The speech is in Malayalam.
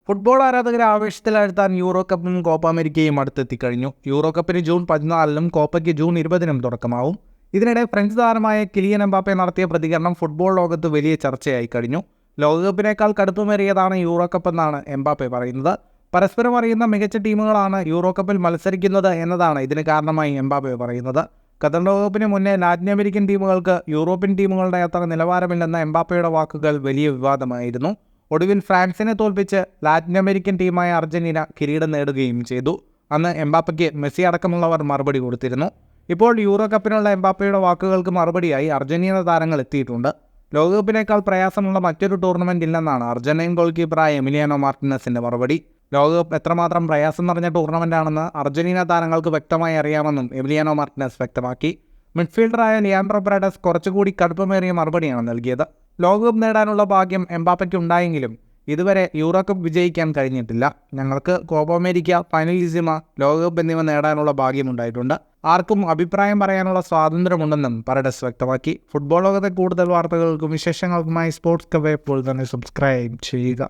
ഫുട്ബോൾ ആരാധകരെ ആവേശത്തിലാഴ്ത്താൻ യൂറോ കപ്പും കോപ്പ അമേരിക്കയും അടുത്തെത്തിക്കഴിഞ്ഞു. യൂറോ കപ്പിന് ജൂൺ 14-നും കോപ്പയ്ക്ക് ജൂൺ 20-നും തുടക്കമാവും. ഇതിനിടെ ഫ്രഞ്ച് താരമായ കിലിയൻ എംബാപ്പെ നടത്തിയ പ്രതികരണം ഫുട്ബോൾ ലോകത്ത് വലിയ ചർച്ചയായി കഴിഞ്ഞു. ലോകകപ്പിനേക്കാൾ കടുപ്പമേറിയതാണ് യൂറോ കപ്പ് എന്നാണ് എംബാപ്പെ പറയുന്നത്. പരസ്പരം അറിയുന്ന മികച്ച ടീമുകളാണ് യൂറോ കപ്പിൽ മത്സരിക്കുന്നത് എന്നതാണ് ഇതിന് കാരണമായി എംബാപ്പെ പറയുന്നത്. ഖത്തർ ലോകകപ്പിന് മുന്നേ ലാറ്റിൻ അമേരിക്കൻ ടീമുകൾക്ക് യൂറോപ്യൻ ടീമുകളുടെ അത്ര നിലവാരമില്ലെന്ന എംബാപ്പയുടെ വാക്കുകൾ വലിയ വിവാദമായിരുന്നു. ഒടുവിൽ ഫ്രാൻസിനെ തോൽപ്പിച്ച് ലാറ്റിൻ അമേരിക്കൻ ടീമായ അർജന്റീന കിരീടം നേടുകയും ചെയ്തു. അന്ന് എംബാപ്പയ്ക്ക് മെസ്സി അടക്കമുള്ളവർ മറുപടി കൊടുത്തിരുന്നു. ഇപ്പോൾ യൂറോ കപ്പിനുള്ള എംബാപ്പയുടെ വാക്കുകൾക്ക് മറുപടിയായി അർജന്റീന താരങ്ങൾ എത്തിയിട്ടുണ്ട്. ലോകകപ്പിനേക്കാൾ പ്രയാസമുള്ള മറ്റൊരു ടൂർണമെന്റ് ഇല്ലെന്നാണ് അർജന്റീൻ ഗോൾ കീപ്പറായ എമിലിയാനോ മാർട്ടിനസിന്റെ മറുപടി. ലോകകപ്പ് എത്രമാത്രം പ്രയാസം നിറഞ്ഞ ടൂർണമെന്റാണെന്ന് അർജന്റീന താരങ്ങൾക്ക് വ്യക്തമായി അറിയാമെന്നും എമിലിയാനോ മാർട്ടിനസ് വ്യക്തമാക്കി. മിഡ്ഫീൽഡറായ ലിയാൻഡ്രോ പരാഡസ് കുറച്ചുകൂടി കടുപ്പമേറിയ മറുപടിയാണ് നൽകിയത്. ലോകകപ്പ് നേടാനുള്ള ഭാഗ്യം എംബാപ്പയ്ക്ക് ഉണ്ടായെങ്കിലും ഇതുവരെ യൂറോ കപ്പ് വിജയിക്കാൻ കഴിഞ്ഞിട്ടില്ല. ഞങ്ങൾക്ക് കോപ്പ അമേരിക്ക, ഫൈനലിസിമ, ലോകകപ്പ് എന്നിവ നേടാനുള്ള ഭാഗ്യമുണ്ടായിട്ടുണ്ട്. ആർക്കും അഭിപ്രായം പറയാനുള്ള സ്വാതന്ത്ര്യമുണ്ടെന്നും പരാഡസ് വ്യക്തമാക്കി. ഫുട്ബോൾ ലോകത്തെ കൂടുതൽ വാർത്തകൾക്കും വിശേഷങ്ങൾക്കുമായി സ്പോർട്സ് കഫേ ഇപ്പോൾ തന്നെ സബ്സ്ക്രൈബ് ചെയ്യുക.